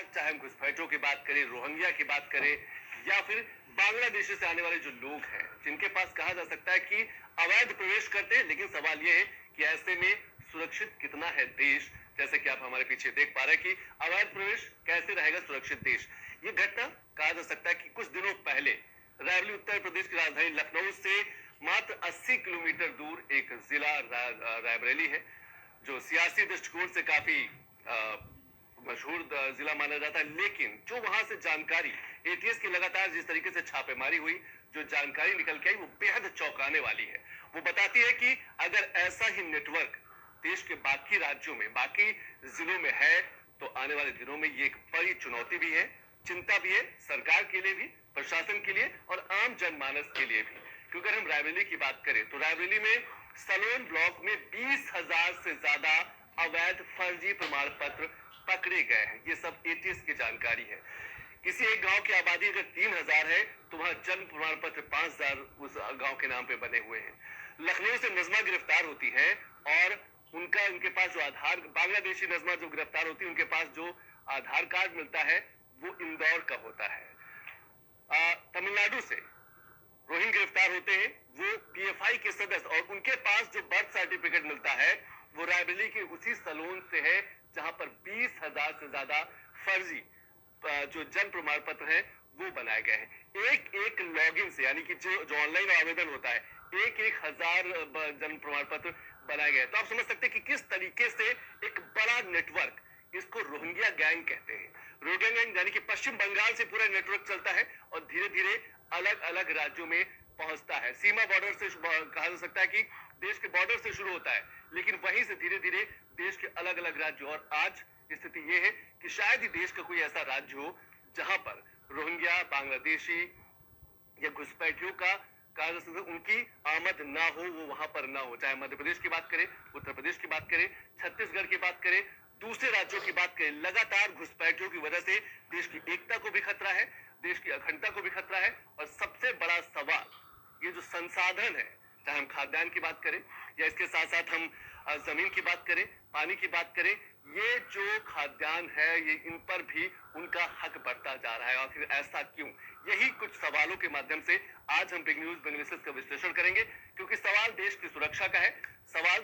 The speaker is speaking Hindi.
चाहे हम घुसपैठियों की बात करें, रोहिंग्या की बात करें या फिर बांग्लादेश से आने वाले जो लोग हैं, जिनके पास कहा जा सकता है कि अवैध प्रवेश करते हैं, लेकिन सवाल यह है कि ऐसे में सुरक्षित कितना है देश। जैसे कि आप हमारे पीछे देख पा रहे हैं कि अवैध प्रवेश कैसे रहेगा सुरक्षित देश। ये घटना कहा जा सकता है कि कुछ दिनों पहले रायबरेली उत्तर प्रदेश की राजधानी लखनऊ से मात्र 80 किलोमीटर दूर एक जिला रायबरेली है, जो सियासी दृष्टिकोण से काफी मशहूर जिला माना जाता है। लेकिन जो वहां से जानकारी एटीएस की लगातार जिस तरीके से छापेमारी हुई, जो जानकारी निकल के आई वो बेहद चौंकाने वाली है। वो बताती है कि अगर ऐसा ही नेटवर्क देश के बाकी राज्यों में, बाकी जिलों में है, तो आने वाले दिनों में ये एक बड़ी चुनौती भी है, चिंता भी है, सरकार के लिए भी, प्रशासन के लिए और आम जनमानस के लिए भी। क्योंकि अगर हम रायबरेली की बात करें तो रायबरेली में सलोन ब्लॉक में 20,000 से ज्यादा अवैध फर्जी प्रमाण पत्र पकड़े गए हैं। ये सब एटीएस की जानकारी है। किसी एक गांव की आबादी अगर 3,000 है तो वहां जन्म प्रमाण पत्र 5,000 उस गांव के नाम पे बने हुए हैं। लखनऊ से नजमा गिरफ्तार होती है और उनके पास जो आधार, बांग्लादेशी नजमा जो गिरफ्तार होती है, उनके पास जो आधार कार्ड मिलता है वो इंदौर का होता है। तमिलनाडु से रोहिंग्या गिरफ्तार होते हैं, वो पीएफआई के सदस्य, और उनके पास जो बर्थ सर्टिफिकेट मिलता है वो रायबरेली के उसी सलोन से है, जहां पर 20,000 से ज्यादा फर्जी जो जन्म प्रमाण पत्र है वो बनाए गए हैं। एक एक लॉगिन से, यानी कि जो ऑनलाइन आवेदन होता है, एक एक हजार जन्म प्रमाण पत्र बनाए गए। तो आप समझ सकते हैं कि किस तरीके से एक बड़ा नेटवर्क, इसको रोहिंग्या गैंग कहते हैं। रोहिंग्या गैंग यानी कि पश्चिम बंगाल से पूरा नेटवर्क चलता है और धीरे धीरे अलग अलग राज्यों में पहुंचता है। सीमा बॉर्डर से कहा जा सकता है कि देश के बॉर्डर से शुरू होता है, लेकिन वहीं से धीरे धीरे देश के अलग अलग राज्यों, और आज स्थिति यह है कि शायद ही देश का कोई ऐसा राज्य हो जहां पर रोहिंग्या, बांग्लादेशी या घुसपैठियों का उनकी आमद ना हो, वो वहां पर ना हो। चाहे मध्य प्रदेश की बात करें, उत्तर प्रदेश की बात करें, छत्तीसगढ़ की बात करें, दूसरे राज्यों की बात करें, लगातार घुसपैठियों की वजह से देश की एकता को भी खतरा है, देश की अखंडता को भी खतरा है। और सबसे बड़ा सवाल, ये जो संसाधन है, चाहे हम खाद्यान्न की बात करें या इसके साथ साथ हम जमीन की बात करें, पानी की बात करें, ये जो खाद्यान्न है, ये इन पर भी उनका हक बढ़ता जा रहा है। आखिर ऐसा क्यों? यही कुछ सवालों के माध्यम से आज हम बिग न्यूज का विश्लेषण करेंगे, क्योंकि सवाल देश की सुरक्षा का है, सवाल